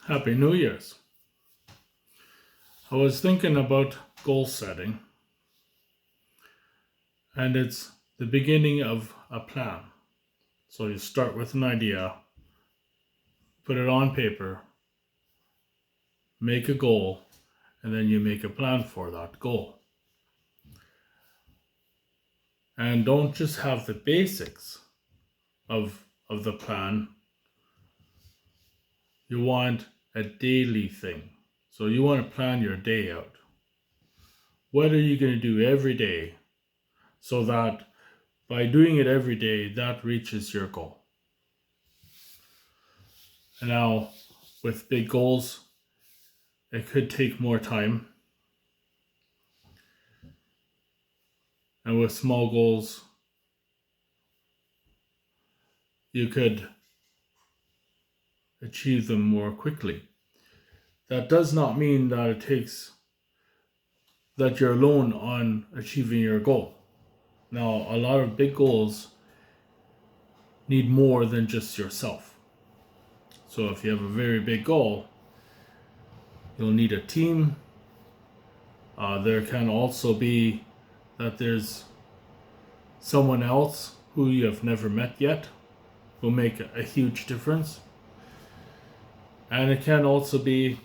Happy New Year's. I was thinking about goal setting, and it's the beginning of a plan. So you start with an idea, put it on paper, make a goal, and then you make a plan for that goal. And don't just have the basics of the plan, you want a daily thing. So you want to plan your day out. What are you going to do every day so that by doing it every day, that reaches your goal? And now, with big goals, it could take more time. And with small goals, you could achieve them more quickly. That does not mean that you're alone on achieving your goal. Now, a lot of big goals need more than just yourself. So if you have a very big goal, you'll need a team. There can also be that there's someone else who you have never met yet will make a huge difference. And it can also be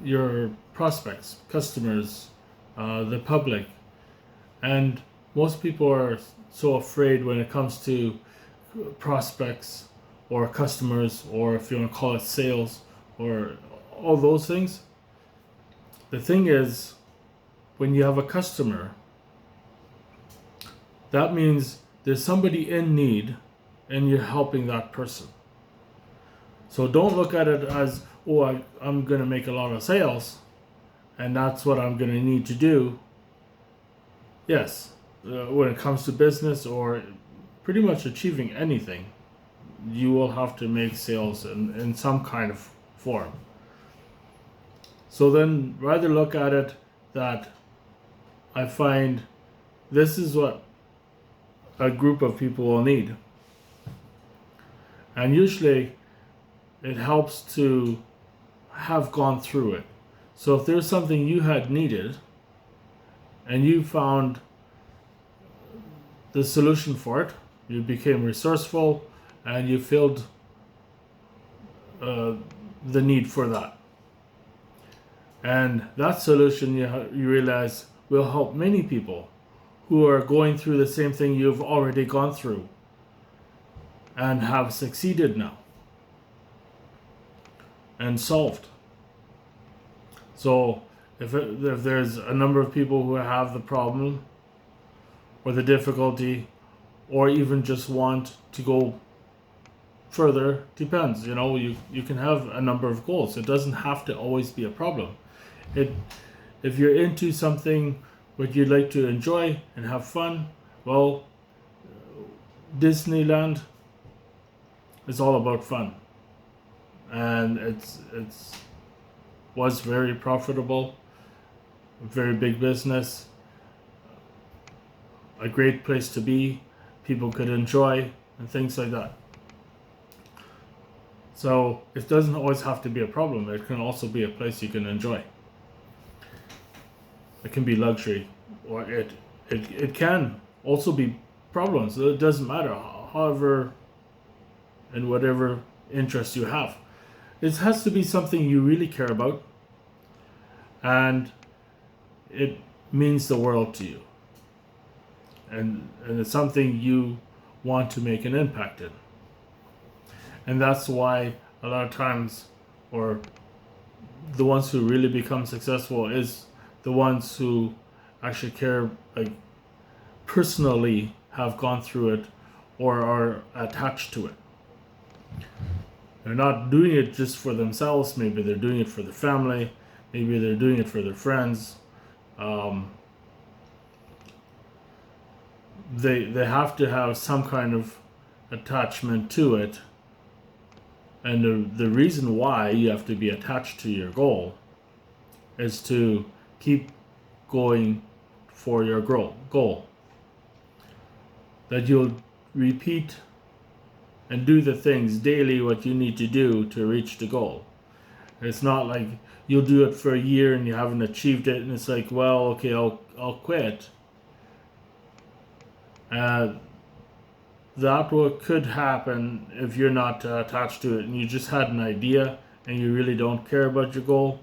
your prospects, customers, the public. And most people are so afraid when it comes to prospects or customers, or if you want to call it sales or all those things. The thing is, when you have a customer, that means there's somebody in need and you're helping that person. So don't look at it as, I'm going to make a lot of sales and that's what I'm going to need to do. Yes, when it comes to business or pretty much achieving anything, you will have to make sales in some kind of form. So then rather look at it that I find this is what a group of people will need. And usually it helps to have gone through it. So if there's something you had needed and you found the solution for it, you became resourceful and you filled the need for that. And that solution you realize will help many people who are going through the same thing you've already gone through and have succeeded now and solved. So if there's a number of people who have the problem or the difficulty or even just want to go further, depends. You can have a number of goals. It doesn't have to always be a problem. If you're into something what you'd like to enjoy and have fun, well, Disneyland is all about fun, and it's was very profitable, a very big business, a great place to be, people could enjoy and things like that. So it doesn't always have to be a problem. It can also be a place you can enjoy. It can be luxury, or it can also be problems. It doesn't matter, however, and whatever interest you have. It has to be something you really care about, and it means the world to you, and it's something you want to make an impact in. And that's why a lot of times, or the ones who really become successful is the ones who actually care, like personally have gone through it or are attached to it. They're not doing it just for themselves. Maybe they're doing it for their family. Maybe they're doing it for their friends. They have to have some kind of attachment to it. And the reason why you have to be attached to your goal is to keep going for your goal. That you'll repeat and do the things daily what you need to do to reach the goal. It's not like you'll do it for a year and you haven't achieved it, and it's like, well, okay, I'll quit. That what could happen if you're not attached to it and you just had an idea and you really don't care about your goal.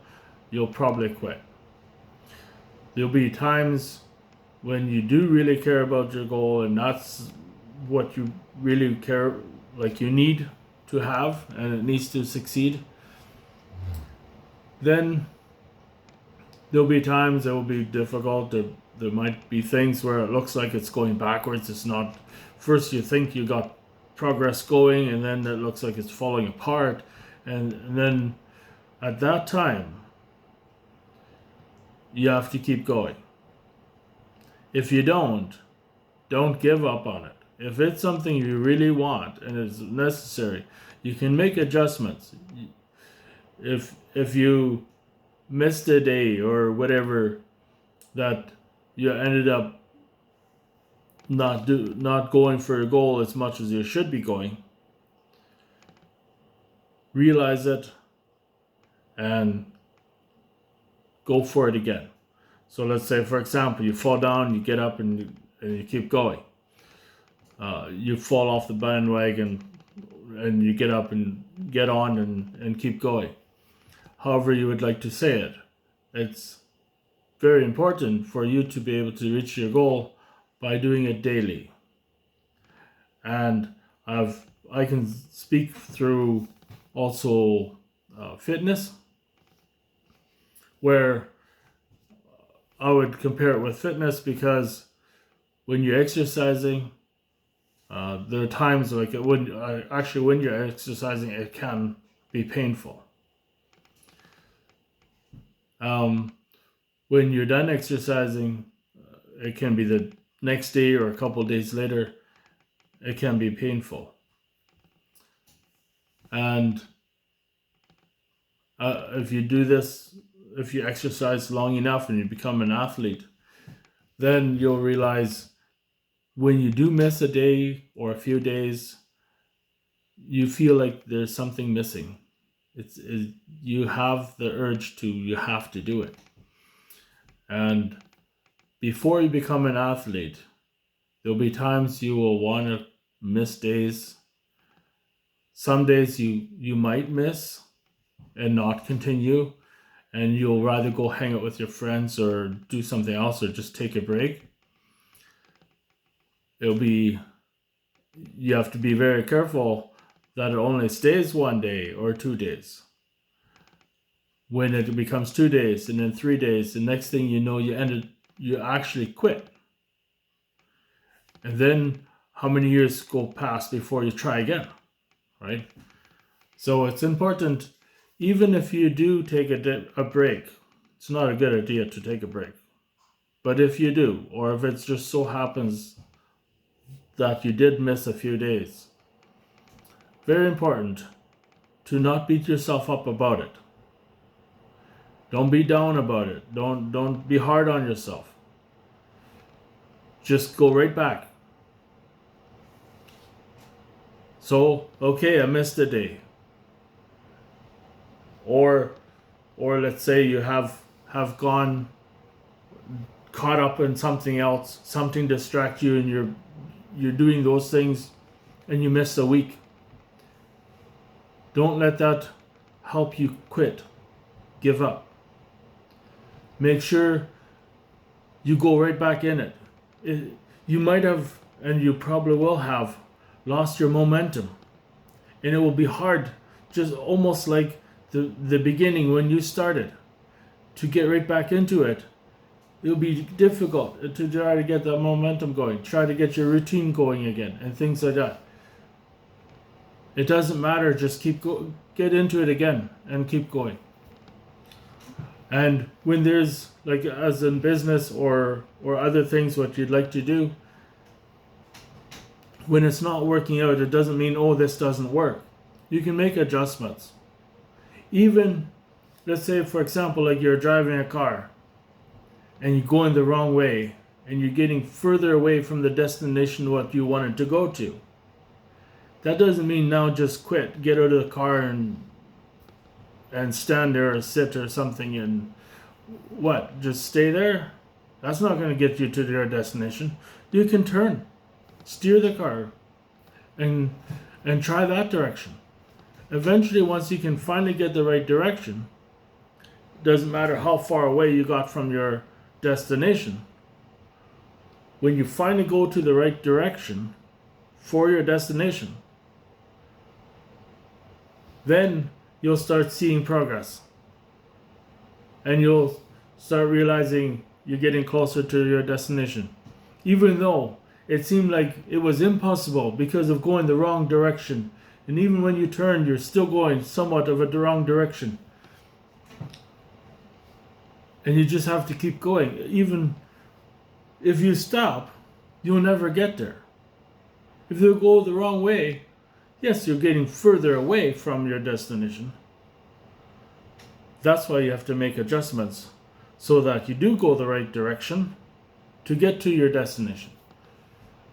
You'll probably quit. There'll be times when you do really care about your goal and that's what you really care, like you need to have, and it needs to succeed. Then there'll be times that will be difficult. There might be things where it looks like it's going backwards. It's not. First you think you got progress going, and then it looks like it's falling apart. And then at that time, you have to keep going. If you don't give up on it. If it's something you really want and it's necessary, you can make adjustments. If you missed a day or whatever, that you ended up not going for a goal as much as you should be going, realize it and go for it again. So let's say, for example, you fall down, you get up and you keep going. You fall off the bandwagon and you get up and get on and keep going. However you would like to say it. It's very important for you to be able to reach your goal by doing it daily. And I can speak through also fitness, where I would compare it with fitness, because when you're exercising, there are times like when you're exercising, it can be painful. When you're done exercising, it can be the next day or a couple of days later, it can be painful. And if you do this, if you exercise long enough and you become an athlete, then you'll realize when you do miss a day or a few days, you feel like there's something missing. You have the urge to, you have to do it. And before you become an athlete, there'll be times you will want to miss days. Some days you might miss and not continue, and you'll rather go hang out with your friends or do something else or just take a break. You have to be very careful that it only stays 1 day or 2 days. When it becomes 2 days and then 3 days, the next thing you know, you actually quit. And then how many years go past before you try again, right? So it's important, even if you do take a break, it's not a good idea to take a break. But if you do, or if it just so happens that you did miss a few days, very important to not beat yourself up about it. Don't be down about it. Don't be hard on yourself. Just go right back. So, okay, I missed a day. Or let's say you have gone caught up in something else, something distracts you, and you're doing those things and you miss a week. Don't let that help you quit, give up. Make sure you go right back in it. You might have, and you probably will have, lost your momentum. And it will be hard, just almost like the beginning when you started, to get right back into it. It'll be difficult to try to get that momentum going, try to get your routine going again, and things like that. It doesn't matter, just get into it again and keep going. And when there's, like as in business or other things what you'd like to do, when it's not working out, it doesn't mean, oh, this doesn't work. You can make adjustments. Even, let's say, for example, like you're driving a car and you're going the wrong way and you're getting further away from the destination what you wanted to go to. That doesn't mean now just quit, get out of the car and stand there or sit or something and what? Just stay there? That's not going to get you to your destination. You can turn, steer the car, and try that direction. Eventually, once you can finally get the right direction, doesn't matter how far away you got from your destination. When you finally go to the right direction for your destination, then you'll start seeing progress. And you'll start realizing you're getting closer to your destination. Even though it seemed like it was impossible because of going the wrong direction. And even when you turn, you're still going somewhat of the wrong direction. And you just have to keep going. Even if you stop, you'll never get there. If you go the wrong way, yes, you're getting further away from your destination. That's why you have to make adjustments so that you do go the right direction to get to your destination.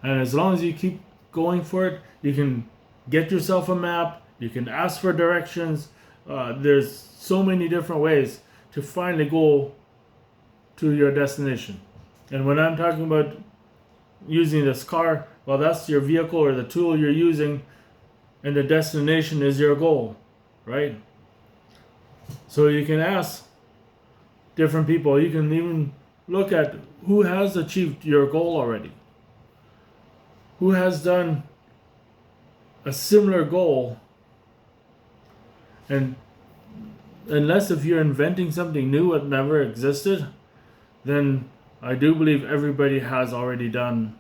And as long as you keep going for it, you can get yourself a map, you can ask for directions. There's so many different ways to finally go to your destination. And when I'm talking about using this car, well, that's your vehicle or the tool you're using, and the destination is your goal, right? So you can ask different people. You can even look at who has achieved your goal already. Who has done a similar goal. And unless if you're inventing something new that never existed, then I do believe everybody has already done,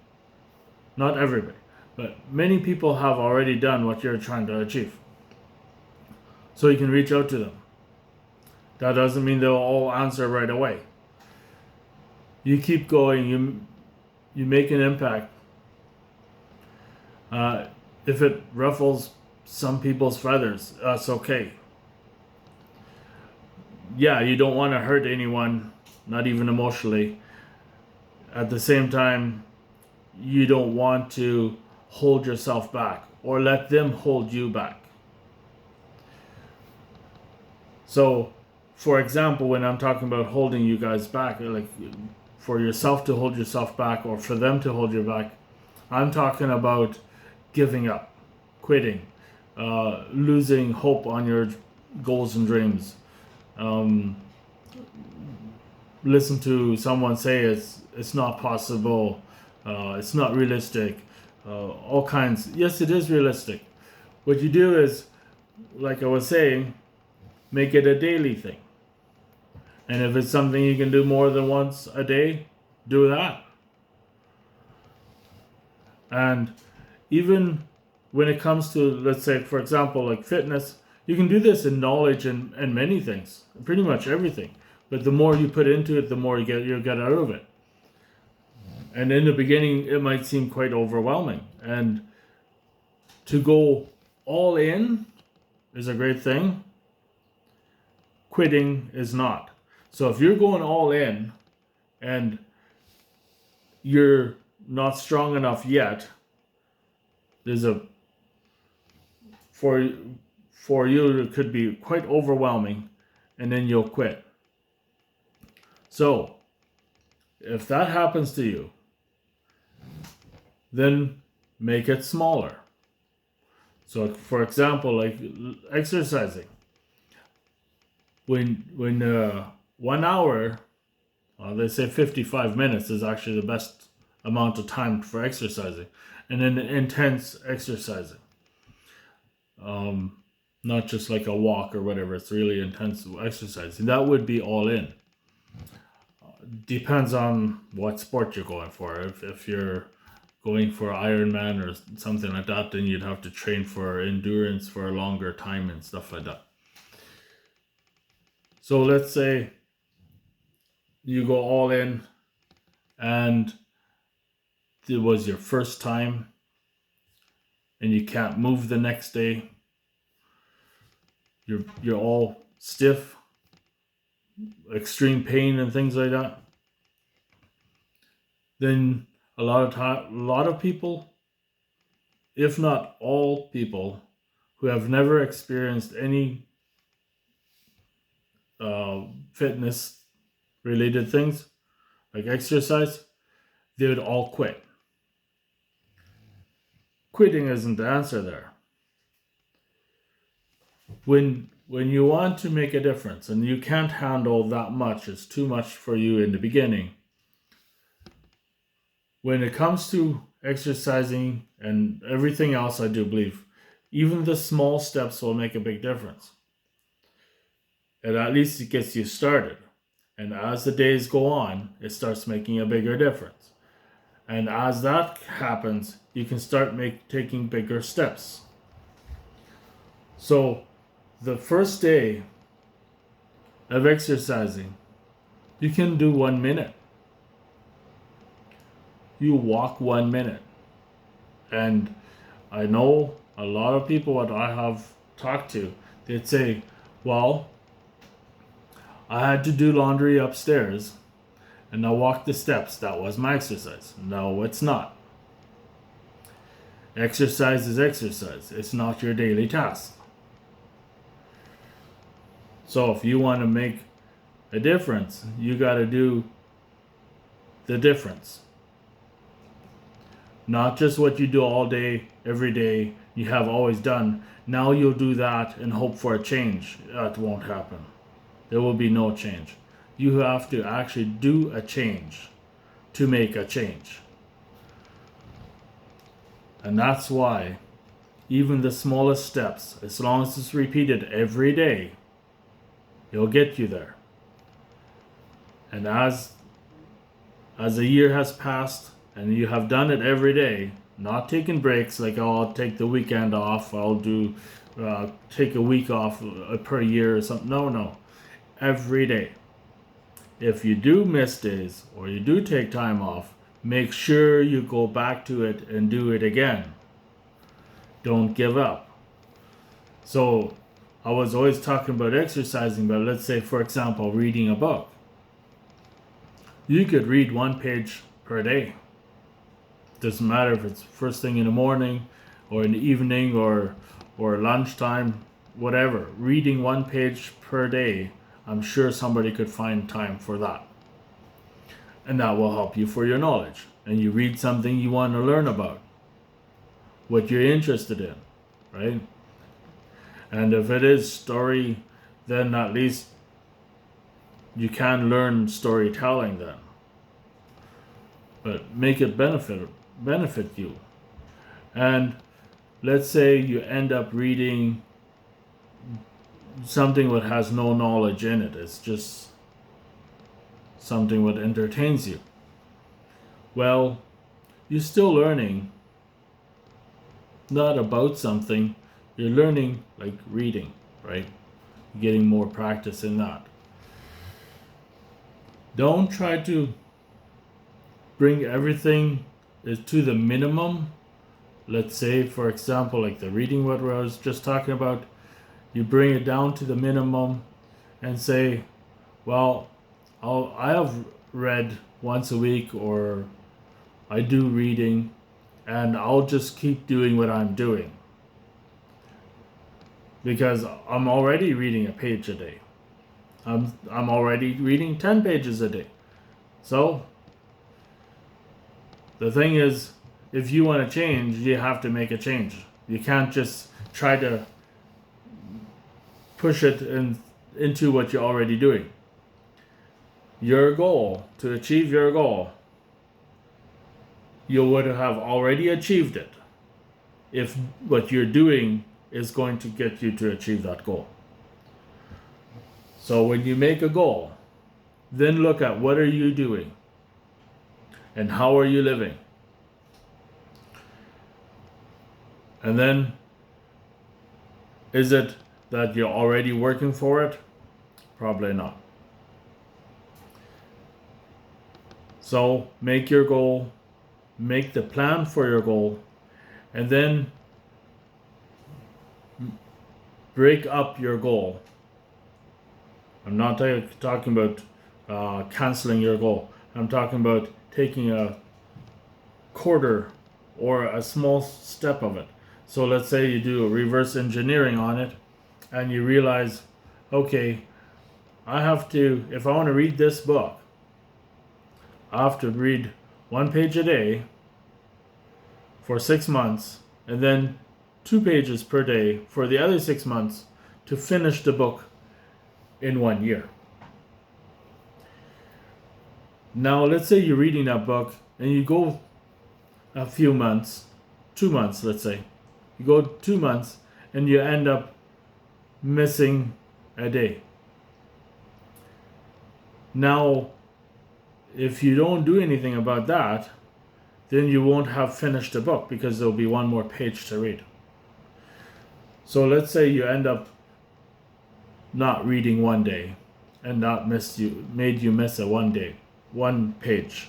not everybody, but many people have already done what you're trying to achieve. So you can reach out to them. That doesn't mean they'll all answer right away. You keep going, you make an impact. If it ruffles some people's feathers, that's okay. Yeah, you don't want to hurt anyone, not even emotionally. At the same time, you don't want to hold yourself back or let them hold you back. So, for example, when I'm talking about holding you guys back, like for yourself to hold yourself back or for them to hold you back, I'm talking about giving up, quitting, losing hope on your goals and dreams. Listen to someone say it's not possible, it's not realistic, all kinds. Yes, it is realistic. What you do is, like I was saying, make it a daily thing. And if it's something you can do more than once a day, do that. And even when it comes to, let's say, for example, like fitness, you can do this in knowledge and many things, pretty much everything. But the more you put into it, the more you'll get out of it. And in the beginning, it might seem quite overwhelming. And to go all in is a great thing. Quitting is not. So if you're going all in and you're not strong enough yet, there's for you it could be quite overwhelming, and then you'll quit. So if that happens to you, then make it smaller. So for example, like exercising, when 1 hour, they say 55 minutes is actually the best amount of time for exercising, and then intense exercising. Not just like a walk or whatever, it's really intense exercise. And that would be all in. Depends on what sport you're going for. If you're going for Ironman or something like that, then you'd have to train for endurance for a longer time and stuff like that. So let's say you go all in and it was your first time and you can't move the next day. You're all stiff, extreme pain and things like that. Then a lot of people if not all people who have never experienced any fitness related things like exercise, they would all quit. Quitting isn't the answer there. When you want to make a difference and you can't handle that much, it's too much for you in the beginning. When it comes to exercising and everything else, I do believe even the small steps will make a big difference. And at least it gets you started. And as the days go on, it starts making a bigger difference. And as that happens, you can start taking bigger steps. So the first day of exercising, you can do 1 minute. You walk 1 minute. And I know a lot of people that I have talked to, they'd say, well, I had to do laundry upstairs and I walked the steps. That was my exercise. No, it's not. Exercise is exercise. It's not your daily task. So if you want to make a difference, you got to do the difference. Not just what you do all day, every day, you have always done. Now you'll do that and hope for a change. That won't happen. There will be no change. You have to actually do a change to make a change. And that's why even the smallest steps, as long as it's repeated every day, it'll get you there. And as a year has passed and you have done it every day, not taking breaks like, oh, I'll take the weekend off, I'll do take a week off per year or something. No. Every day. If you do miss days or you do take time off, make sure you go back to it and do it again. Don't give up. So I was always talking about exercising, but let's say, for example, reading a book. You could read 1 page per day. Doesn't matter if it's first thing in the morning or in the evening or lunchtime, whatever. Reading 1 page per day, I'm sure somebody could find time for that. And that will help you for your knowledge. And you read something you want to learn about, what you're interested in, right? And if it is story, then at least you can learn storytelling then. But make it benefit you. And let's say you end up reading something that has no knowledge in it. It's just something that entertains you. Well, you're still learning, not about something. You're learning like reading, right? Getting more practice in that. Don't try to bring everything to the minimum. Let's say, for example, like the reading what I was just talking about, you bring it down to the minimum and say, well, I have read once a week, or I do reading, and I'll just keep doing what I'm doing. Because I'm already reading a page a day. I'm already reading 10 pages a day. So the thing is, if you want to change, you have to make a change. You can't just try to push it into what you're already doing. Your goal, to achieve your goal, you would have already achieved it if what you're doing is going to get you to achieve that goal. So when you make a goal, then look at what are you doing and how are you living. And then, is it that you're already working for it? Probably not. So make your goal, make the plan for your goal, and then break up your goal. I'm not talking about canceling your goal. I'm talking about taking a quarter or a small step of it. So let's say you do a reverse engineering on it and you realize, okay, I have to, if I want to read this book, I have to read 1 page a day for 6 months, and then 2 pages per day for the other 6 months to finish the book in 1 year. Now, let's say you're reading that book and you go a few months, 2 months, let's say. You go 2 months and you end up missing a day. Now, if you don't do anything about that, then you won't have finished the book because there'll be one more page to read. So let's say you end up not reading one day and made you miss a 1 day, 1 page.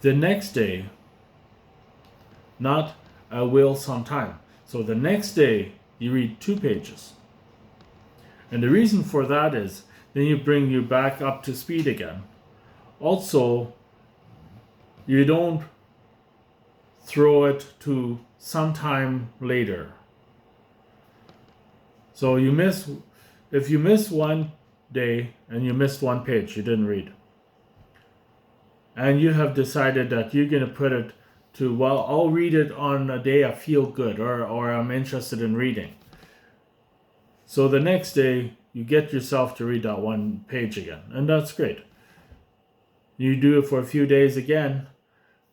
The next day, not I will sometime. So the next day you read 2 pages. And the reason for that is then you bring you back up to speed again. Also, you don't throw it to sometime later. So if you miss 1 day and you missed 1 page you didn't read, and you have decided that you're going to put it to, well, I'll read it on a day I feel good or I'm interested in reading. So the next day you get yourself to read that 1 page again, and that's great. You do it for a few days again.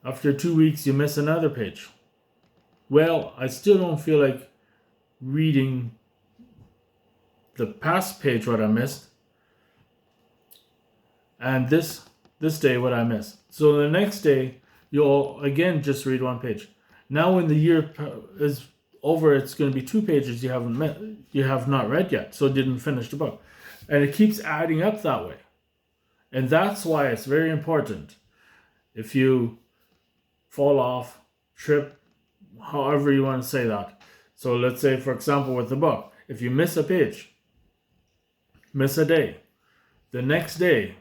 After 2 weeks you miss another page. Well, I still don't feel like reading the past page what I missed, and this day what I missed. So the next day you'll again just read 1 page. Now when the year is over, it's going to be 2 pages you have not read yet, so didn't finish the book, and it keeps adding up that way. And that's why it's very important. If you fall off, trip, however you want to say that. So let's say, for example, with the book, if you miss a page, miss a day, the next day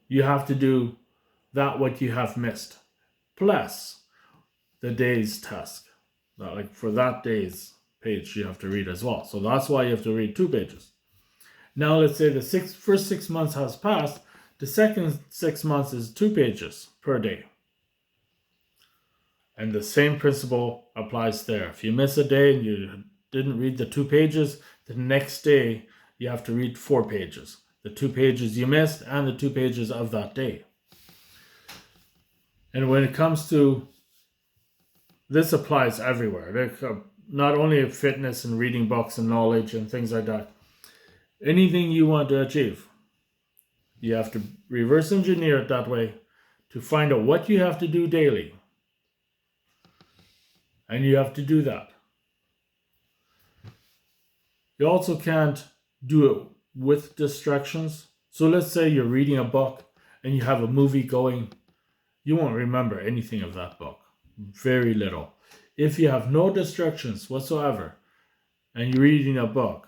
you have to do that what you have missed, plus the day's task. Like for that day's page you have to read as well. So that's why you have to read 2 pages. Now let's say the first 6 months has passed. The second 6 months is 2 pages per day. And the same principle applies there. If you miss a day and you didn't read the 2 pages, the next day you have to read 4 pages. The 2 pages you missed and the 2 pages of that day. And when it comes to, this applies everywhere. Not only fitness and reading books and knowledge and things like that. Anything you want to achieve, you have to reverse engineer it that way to find out what you have to do daily. And you have to do that. You also can't do it with distractions. So let's say you're reading a book and you have a movie going. You won't remember anything of that book. Very little. If you have no distractions whatsoever and you're reading a book,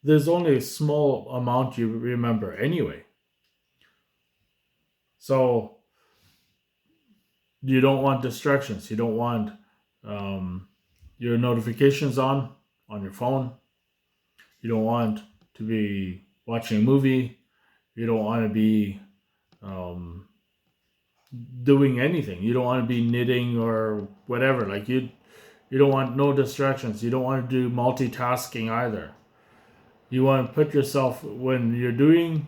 there's only a small amount you remember anyway. So you don't want distractions. You don't want your notifications on your phone. You don't want to be watching a movie. You don't want to be doing anything. You don't want to be knitting or whatever. Like you don't want no distractions. You don't want to do multitasking either. You want to put yourself, when you're doing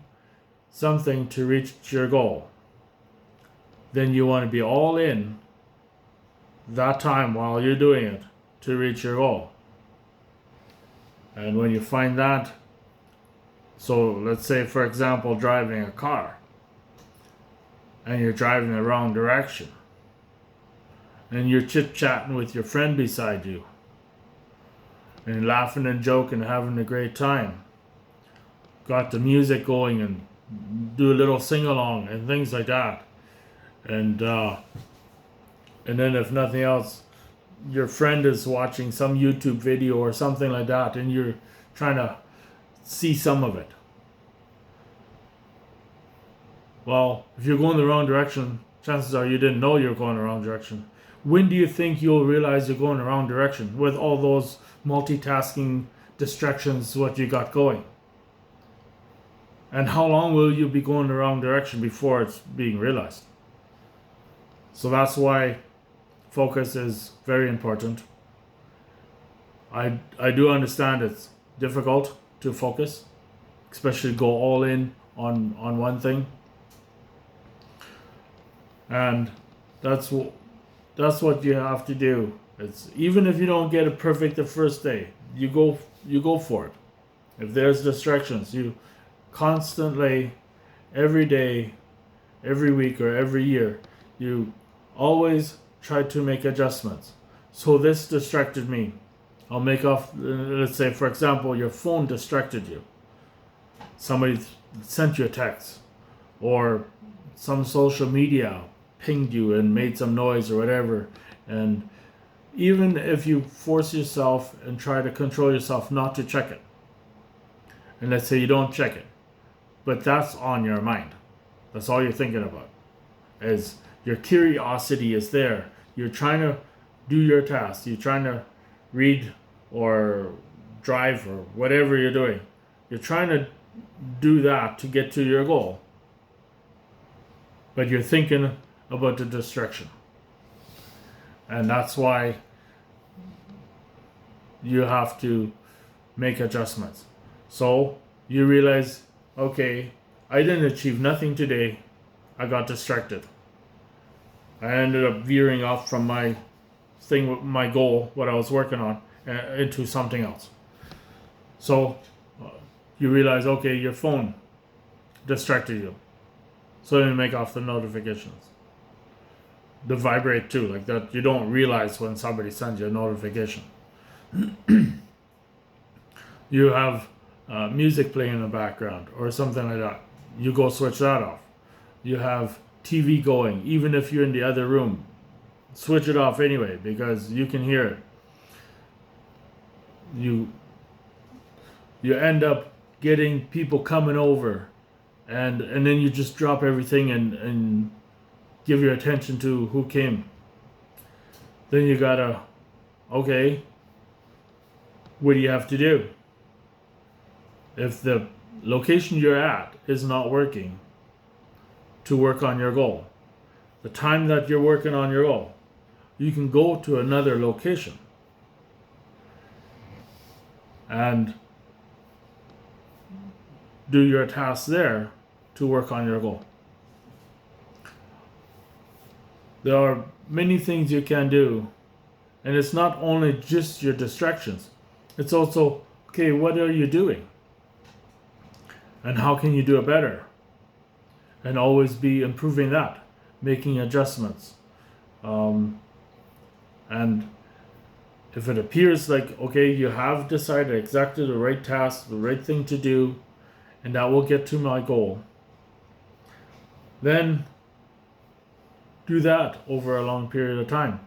something to reach your goal, then you want to be all in that time while you're doing it to reach your goal. And when you find that, so let's say, for example, driving a car, and you're driving the wrong direction, and you're chit-chatting with your friend beside you, and laughing and joking, having a great time. Got the music going and do a little sing-along and things like that. And then if nothing else, your friend is watching some YouTube video or something like that, and you're trying to see some of it. Well, if you're going the wrong direction, chances are you didn't know you're going the wrong direction. When do you think you'll realize you're going the wrong direction with all those multitasking distractions, what you got going? And how long will you be going the wrong direction before it's being realized? So that's why focus is very important. I do understand it's difficult to focus, especially go all in on one thing. And that's what you have to do. It's even if you don't get it perfect the first day, you go for it. If there's distractions, you constantly, every day, every week, or every year, you always try to make adjustments. So this distracted me. I'll make off, let's say, for example, your phone distracted you. Somebody sent you a text, or some social media pinged you and made some noise or whatever. And even if you force yourself and try to control yourself not to check it, and let's say you don't check it, but that's on your mind. That's all you're thinking about. Is your curiosity is there. You're trying to do your task. You're trying to read or drive or whatever you're doing. You're trying to do that to get to your goal. But you're thinking about the distraction. And that's why you have to make adjustments. So you realize, okay, I didn't achieve nothing today. I got distracted. I ended up veering off from my thing, my goal, what I was working on, into something else. So you realize, okay, your phone distracted you. So you make off the notifications. They vibrate too, like that. You don't realize when somebody sends you a notification. You have music playing in the background or something like that. You go switch that off. You have TV going, even if you're in the other room. Switch it off anyway because you can hear it. You end up getting people coming over, and then you just drop everything and give your attention to who came. Then you gotta, okay, what do you have to do? If the location you're at is not working to work on your goal, the time that you're working on your goal, you can go to another location and do your tasks there to work on your goal. There are many things you can do, and it's not only just your distractions. It's also, okay, what are you doing? And how can you do it better? And always be improving that, making adjustments. And if it appears like, okay, you have decided exactly the right task, the right thing to do, and that will get to my goal, then do that over a long period of time.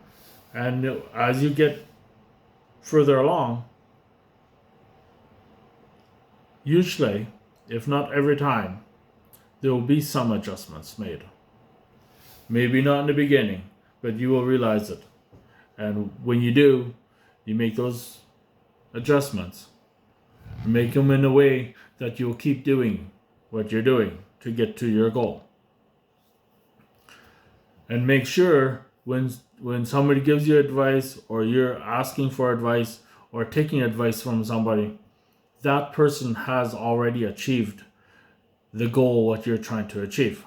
And as you get further along, usually, if not every time, there will be some adjustments made. Maybe not in the beginning, but you will realize it. And when you do, you make those adjustments. Make them in a way that you'll keep doing what you're doing to get to your goal. And make sure when somebody gives you advice, or you're asking for advice or taking advice from somebody, that person has already achieved the goal what you're trying to achieve.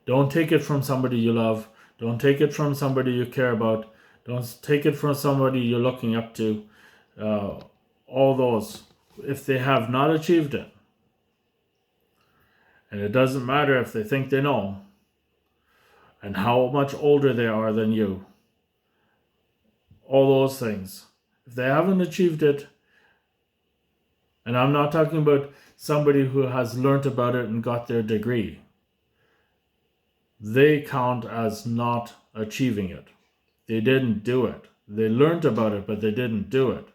Don't take it from somebody you love. Don't take it from somebody you care about. Don't take it from somebody you're looking up to. All those, if they have not achieved it, and it doesn't matter if they think they know, and how much older they are than you, all those things, if they haven't achieved it, and I'm not talking about somebody who has learnt about it and got their degree, they count as not achieving it. They didn't do it. They learned about it, but they didn't do it.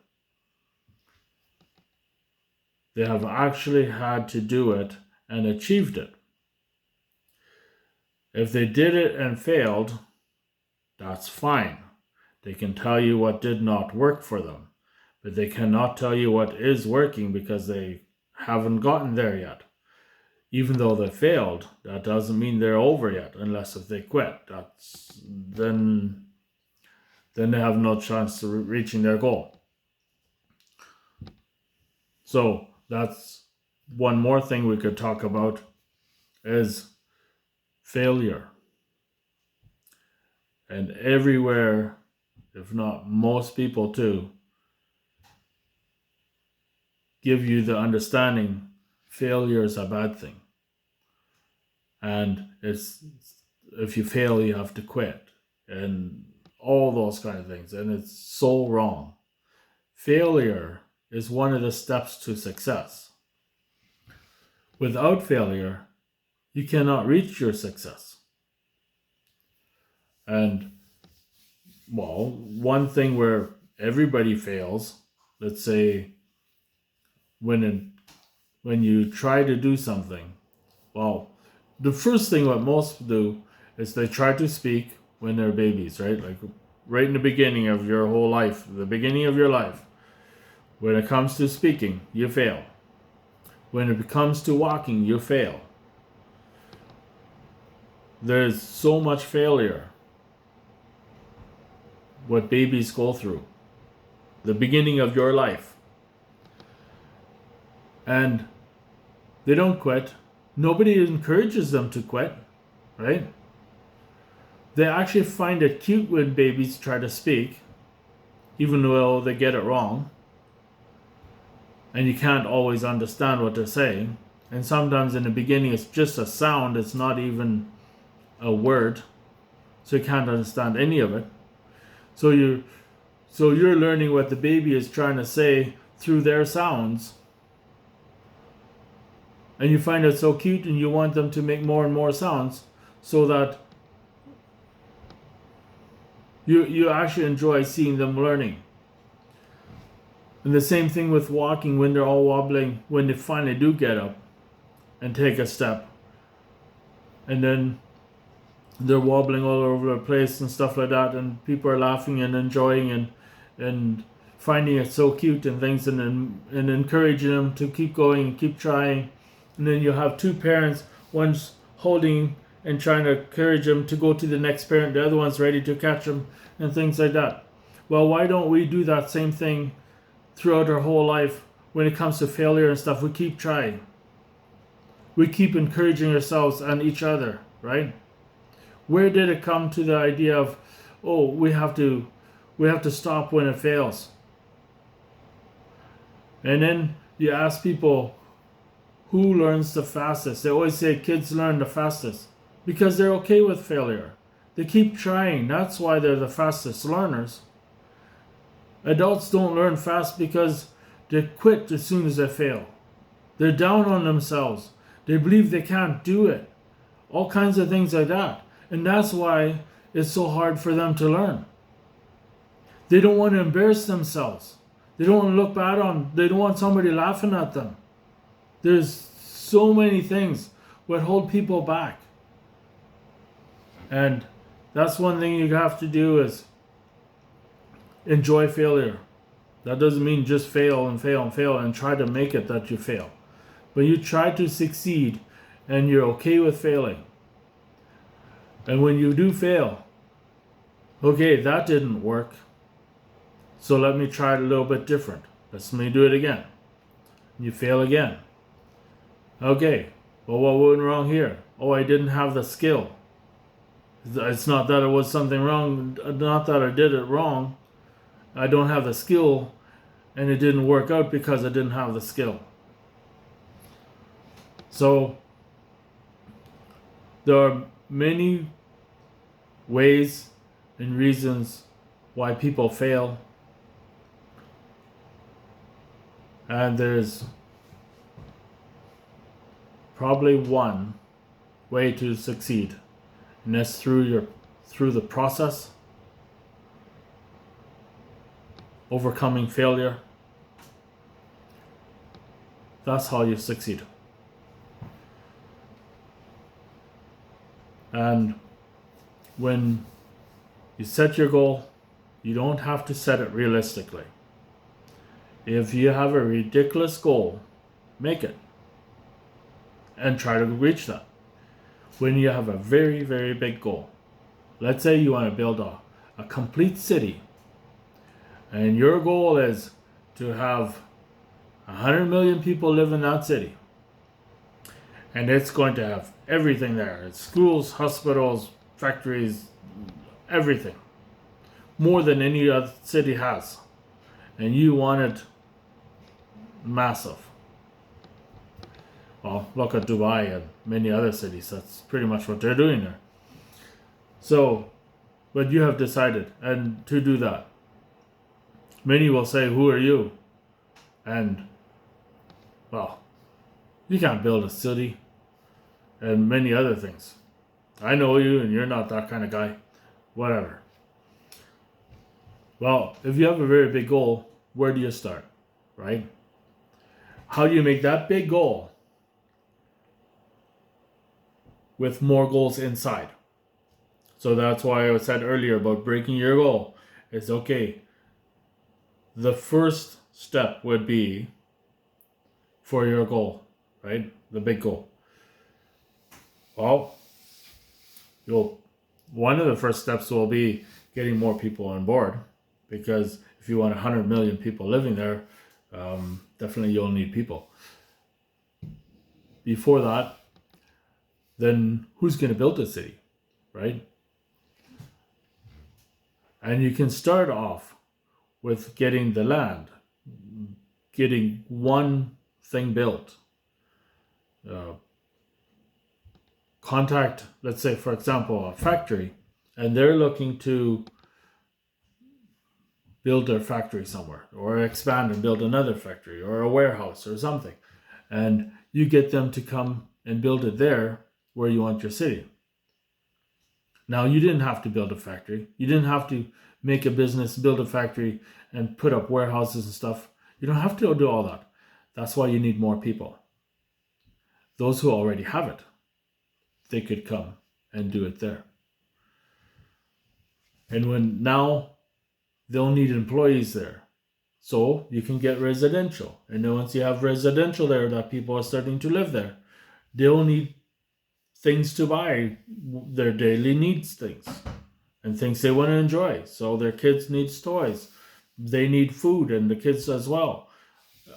They have actually had to do it and achieved it. If they did it and failed, that's fine. They can tell you what did not work for them, but they cannot tell you what is working because they haven't gotten there yet. Even though they failed, that doesn't mean they're over yet, unless if they quit. Then they have no chance to reaching their goal. So that's one more thing we could talk about is failure. And everywhere, if not most people too, give you the understanding failure is a bad thing. And it's if you fail, you have to quit. And all those kind of things. And it's so wrong. Failure is one of the steps to success. Without failure, you cannot reach your success. And, well, one thing where everybody fails, let's say when you try to do something, well, the first thing what most do is they try to speak when they're babies, right? Like right in the beginning of your whole life, the beginning of your life. When it comes to speaking, you fail. When it comes to walking, you fail. There's so much failure what babies go through. The beginning of your life. And they don't quit. Nobody encourages them to quit, right? They actually find it cute when babies try to speak, even though they get it wrong. And you can't always understand what they're saying. And sometimes in the beginning it's just a sound, it's not even a word. So you can't understand any of it. So you're learning what the baby is trying to say through their sounds. And you find it so cute and you want them to make more and more sounds so that you actually enjoy seeing them learning. And the same thing with walking when they're all wobbling, when they finally do get up and take a step. And then they're wobbling all over the place and stuff like that, and people are laughing and enjoying and finding it so cute and things, and encouraging them to keep going and keep trying. And then you have two parents, one's holding and trying to encourage them to go to the next parent, the other one's ready to catch them, and things like that. Well, why don't we do that same thing throughout our whole life when it comes to failure and stuff? We keep trying. We keep encouraging ourselves and each other, right? Where did it come to the idea of, oh, we have to stop when it fails? And then you ask people who learns the fastest. They always say kids learn the fastest because they're okay with failure. They keep trying. That's why they're the fastest learners. Adults don't learn fast because they quit as soon as they fail. They're down on themselves. They believe they can't do it. All kinds of things like that. And that's why it's so hard for them to learn. They don't want to embarrass themselves. They don't want to look bad on. They don't want somebody laughing at them. There's so many things that hold people back. And that's one thing you have to do is enjoy failure. That doesn't mean just fail and fail and fail and try to make it that you fail. But you try to succeed and you're okay with failing. And when you do fail, okay, that didn't work. So let me try it a little bit different. Let me do it again. You fail again. Okay, well, what went wrong here? Oh, I didn't have the skill. It's not that it was something wrong, not that I did it wrong. I don't have the skill, and it didn't work out because I didn't have the skill. So, there are many ways and reasons why people fail. And there's probably one way to succeed, and that's through the process, overcoming failure. That's how you succeed. And when you set your goal, you don't have to set it realistically. If you have a ridiculous goal, make it and try to reach that. When you have a very, very big goal, let's say you want to build a complete city, and your goal is to have 100 million people live in that city. And it's going to have everything there. It's schools, hospitals, factories, everything. More than any other city has. And you want it massive. Well, look at Dubai and many other cities. That's pretty much what they're doing there. So, but you have decided and to do that. Many will say, who are you? And, well, you can't build a city and many other things. I know you and you're not that kind of guy. Whatever. Well, if you have a very big goal, where do you start? Right? How do you make that big goal with more goals inside? So that's why I said earlier about breaking your goal. It's okay. The first step would be for your goal, right? The big goal. Well, one of the first steps will be getting more people on board, because if you want 100 million people living there, definitely you'll need people. Before that, then who's going to build the city, right? And you can start off with getting the land, getting one thing built. Contact, let's say, for example, a factory, and they're looking to build their factory somewhere, or expand and build another factory, or a warehouse, or something. And you get them to come and build it there where you want your city. Now, you didn't have to build a factory. You didn't have to make a business, build a factory, and put up warehouses and stuff. You don't have to do all that. That's why you need more people. Those who already have it, they could come and do it there. And when now they'll need employees there. So you can get residential. And then once you have residential there, that people are starting to live there, they'll need things to buy, their daily needs things, and things they want to enjoy. So their kids need toys. They need food, and the kids as well.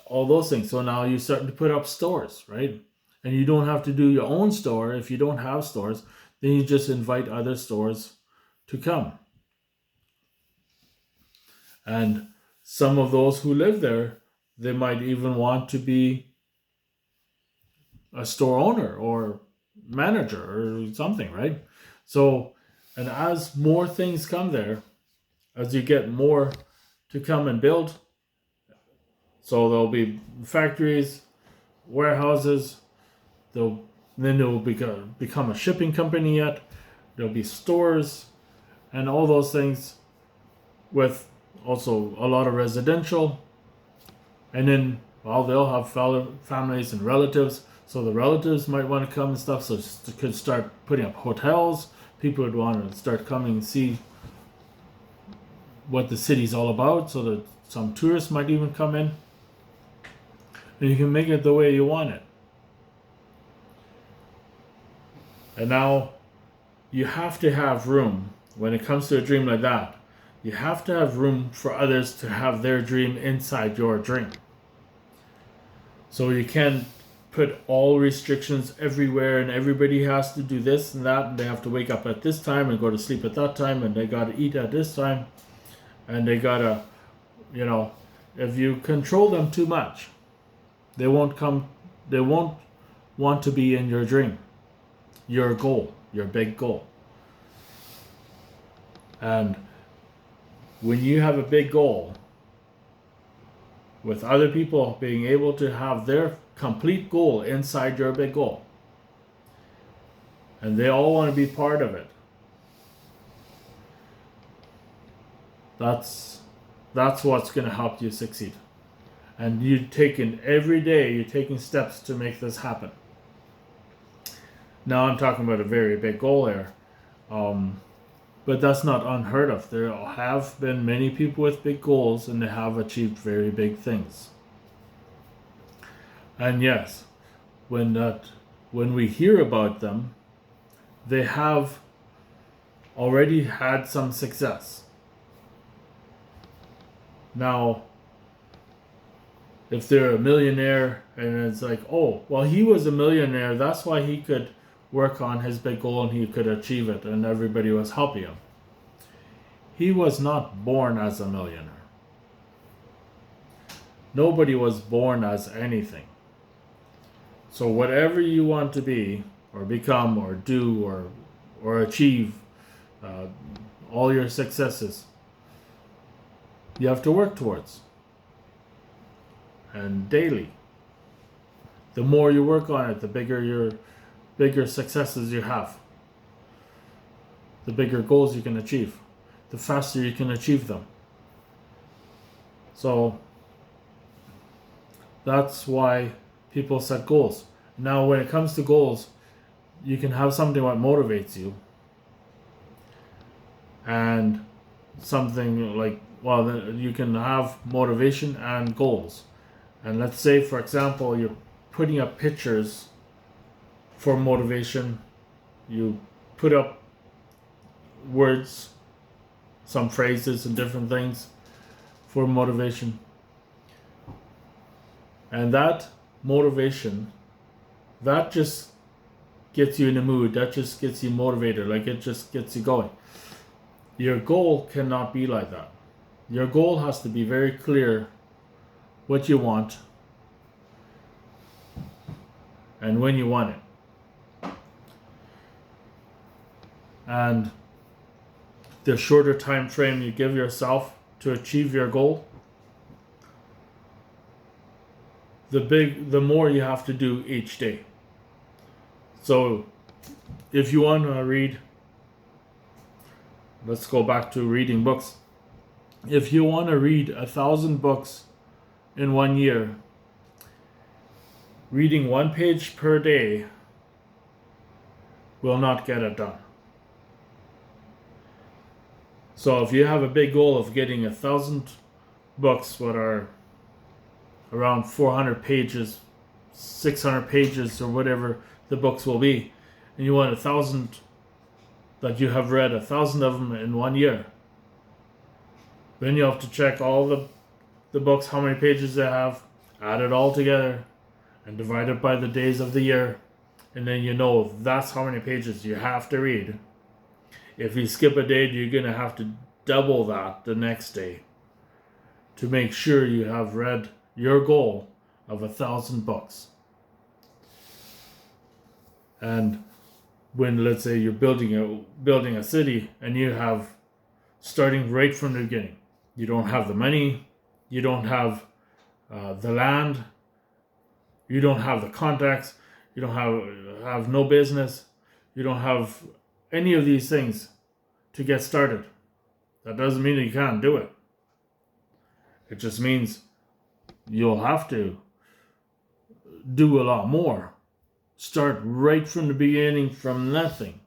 All those things. So now you're starting to put up stores, right? And you don't have to do your own store. If you don't have stores, then you just invite other stores to come. And some of those who live there, they might even want to be a store owner or manager or something, right? So, and as more things come there, as you get more to come and build, so there'll be factories, warehouses, then it will become a shipping company yet, there'll be stores and all those things, with also a lot of residential. And then, well, they'll have families and relatives, so the relatives might want to come and stuff, so you could start putting up hotels. People would want to start coming and see what the city's all about, so that some tourists might even come in. And you can make it the way you want it. And now you have to have room when it comes to a dream like that. You have to have room for others to have their dream inside your dream. So you can't put all restrictions everywhere, and everybody has to do this and that, and they have to wake up at this time and go to sleep at that time, and they got to eat at this time, and they got to, if you control them too much, they won't want to be in your dream, your goal, your big goal. And when you have a big goal, with other people being able to have their complete goal inside your big goal, and they all want to be part of it, that's what's going to help you succeed. And every day you're taking steps to make this happen. Now I'm talking about a very big goal there. But that's not unheard of. There have been many people with big goals and they have achieved very big things. And yes, when we hear about them, they have already had some success. Now, if they're a millionaire and it's like, oh, well, he was a millionaire, that's why he could work on his big goal and he could achieve it and everybody was helping him. He was not born as a millionaire. Nobody was born as anything. So whatever you want to be or become or do or achieve, all your successes, you have to work towards. And daily. The more you work on it, the bigger successes you have. The bigger goals you can achieve. The faster you can achieve them. So that's why people set goals. Now when it comes to goals, you can have something that motivates you. And something like, well, you can have motivation and goals. And let's say, for example, you're putting up pictures for motivation. You put up words, some phrases and different things for motivation. And that motivation, that just gets you in the mood. That just gets you motivated. Like it just gets you going. Your goal cannot be like that. Your goal has to be very clear what you want and when you want it. And the shorter time frame you give yourself to achieve your goal, the more you have to do each day. So if you want to read, let's go back to reading books. If you want to read 1,000 books in 1 year, reading 1 page per day will not get it done. So if you have a big goal of getting 1,000 books, what are around 400 pages, 600 pages, or whatever the books will be, and you want 1,000 that you have read 1,000 of them in 1 year, then you have to check all the books, how many pages they have, add it all together, and divide it by the days of the year, and then you know that's how many pages you have to read. If you skip a day, you're going to have to double that the next day to make sure you have read your goal of 1,000 books. And when, let's say, you're building a city and you have, starting right from the beginning, you don't have the money, you don't have the land, you don't have the contacts, you don't have no business, you don't have any of these things to get started. That doesn't mean that you can't do it. It just means you'll have to do a lot more. Start right from the beginning, from nothing.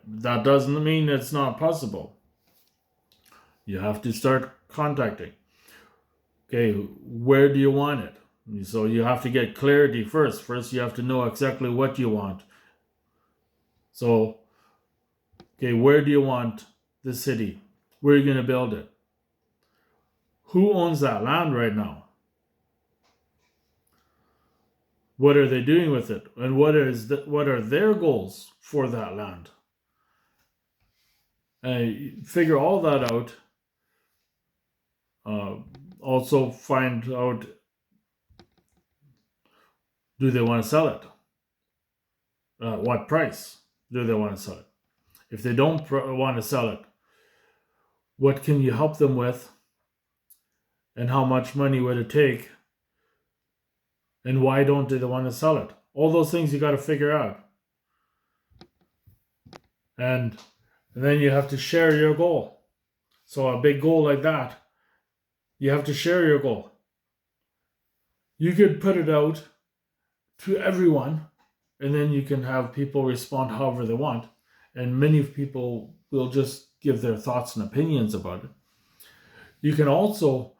That doesn't mean it's not possible. You have to start contacting. Okay, where do you want it? So you have to get clarity first. First, you have to know exactly what you want. So, okay, where do you want the city? Where are you going to build it? Who owns that land right now? What are they doing with it? And what are their goals for that land? Figure all that out. Also find out, do they want to sell it? What price do they want to sell it? If they don't want to sell it, what can you help them with? And how much money would it take? And why don't they want to sell it? All those things you got to figure out. And then you have to share your goal. So a big goal like that, you have to share your goal. You could put it out to everyone and then you can have people respond however they want, and many people will just give their thoughts and opinions about it. You can also,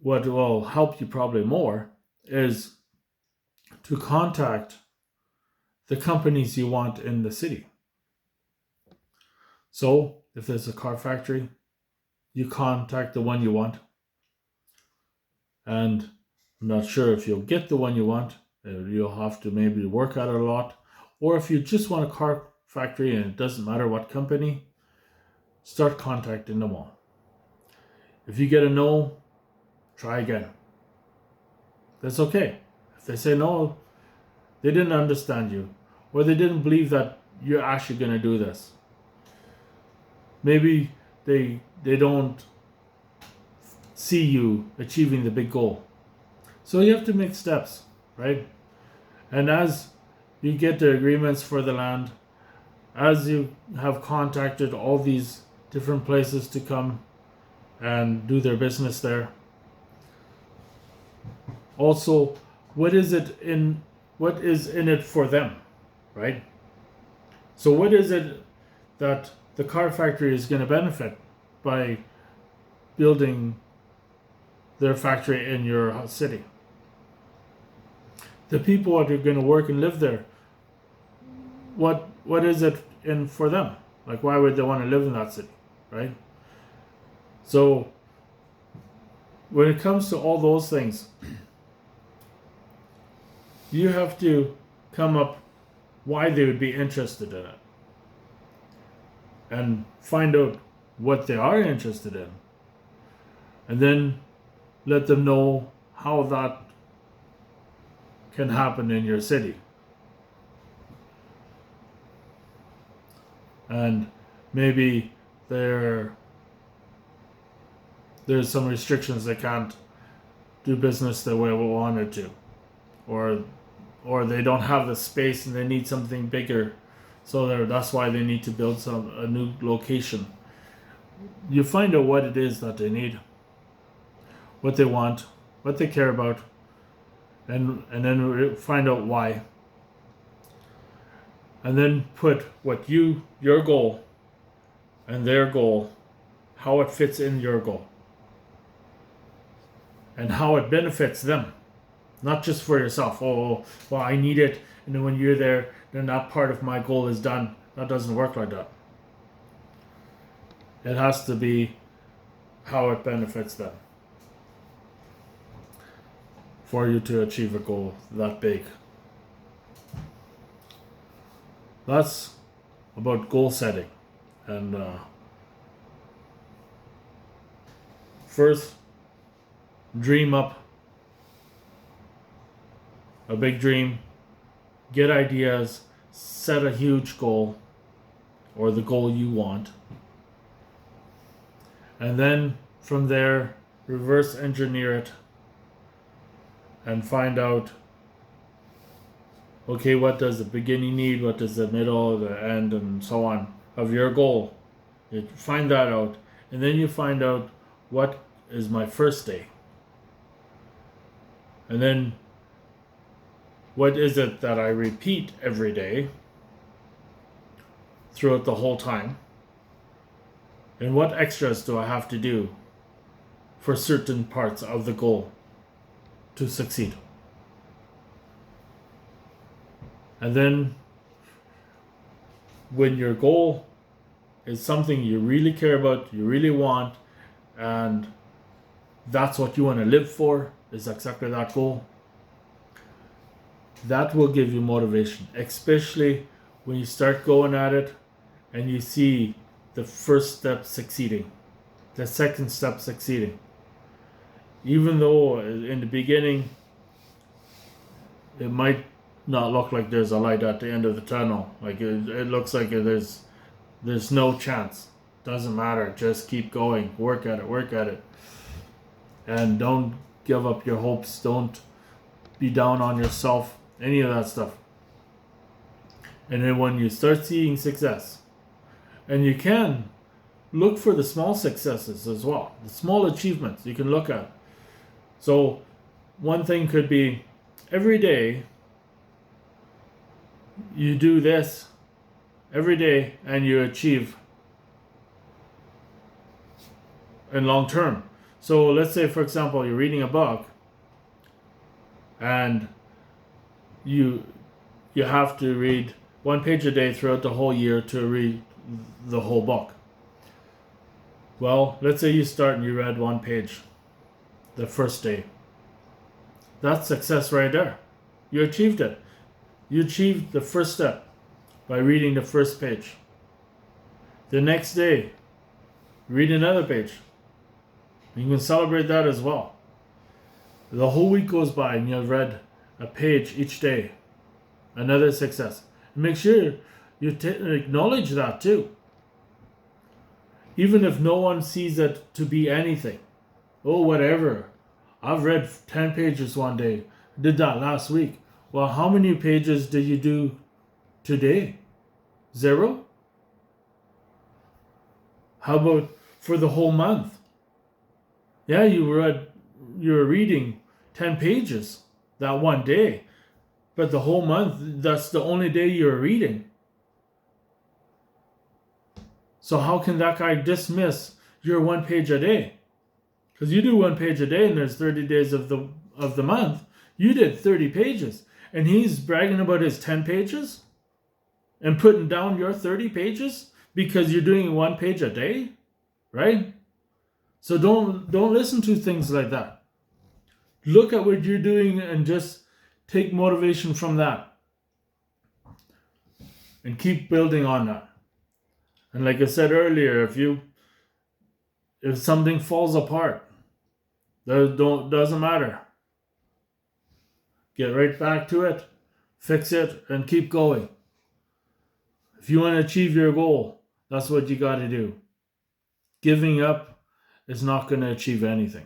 what will help you probably more is to contact the companies you want in the city. So if there's a car factory, you contact the one you want. And I'm not sure if you'll get the one you want. You'll have to maybe work at it a lot. Or if you just want a car factory and it doesn't matter what company, start contacting them all. If you get a no, try again. That's okay. If they say no, they didn't understand you, or they didn't believe that you're actually going to do this. Maybe they don't see you achieving the big goal. So you have to make steps, right? And as you get the agreements for the land, as you have contacted all these different places to come and do their business there, also, what is in it for them, right? So what is it that the car factory is going to benefit by building their factory in your city? The people that are going to work and live there, what is it in for them? Like, why would they want to live in that city, right? So when it comes to all those things, you have to come up why they would be interested in it and find out what they are interested in, and then let them know how that can happen in your city. And maybe there's some restrictions, they can't do business the way we wanted to, or they don't have the space and they need something bigger, so that's why they need to build a new location. You find out what it is that they need, what they want, what they care about, and then find out why, and then put your goal and their goal, how it fits in your goal and how it benefits them. Not just for yourself. Oh, well, I need it, and then when you're there, then that part of my goal is done. That doesn't work like that. It has to be how it benefits them for you to achieve a goal that big. That's about goal setting. And first, dream up a big dream, get ideas, set a huge goal, or the goal you want, and then from there reverse engineer it and find out, okay, what does the beginning need, what does the middle, the end, and so on of your goal. You find that out, and then you find out what is my first day, and then what is it that I repeat every day throughout the whole time? And what extras do I have to do for certain parts of the goal to succeed? And then when your goal is something you really care about, you really want, and that's what you want to live for, is exactly that goal, that will give you motivation, especially when you start going at it and you see the first step succeeding, the second step succeeding. Even though in the beginning it might not look like there's a light at the end of the tunnel, like it looks like there's no chance. Doesn't matter, just keep going, work at it, and don't give up your hopes, don't be down on yourself, any of that stuff. And then when you start seeing success, and you can look for the small successes as well, the small achievements you can look at. So one thing could be every day you do this every day and you achieve in long term. So let's say, for example, you're reading a book and you have to read 1 page a day throughout the whole year to read the whole book. Well, let's say you start and you read 1 page the first day. That's success right there. You achieved it. You achieved the first step by reading the first page. The next day, read another page. You can celebrate that as well. The whole week goes by and you've read a page each day. Another success. Make sure you acknowledge that too. Even if no one sees it to be anything. Oh, whatever. I've read 10 pages one day. Did that last week. Well, how many pages did you do today? 0? How about for the whole month? Yeah, you were reading 10 pages that one day. But the whole month, that's the only day you're reading. So how can that guy dismiss your 1 page a day? Because you do 1 page a day and there's 30 days of the month. You did 30 pages. And he's bragging about his 10 pages? And putting down your 30 pages? Because you're doing 1 page a day? Right? So don't listen to things like that. Look at what you're doing and just take motivation from that. And keep building on that. And like I said earlier, if something falls apart, doesn't matter. Get right back to it, fix it, and keep going. If you want to achieve your goal, that's what you got to do. Giving up is not going to achieve anything.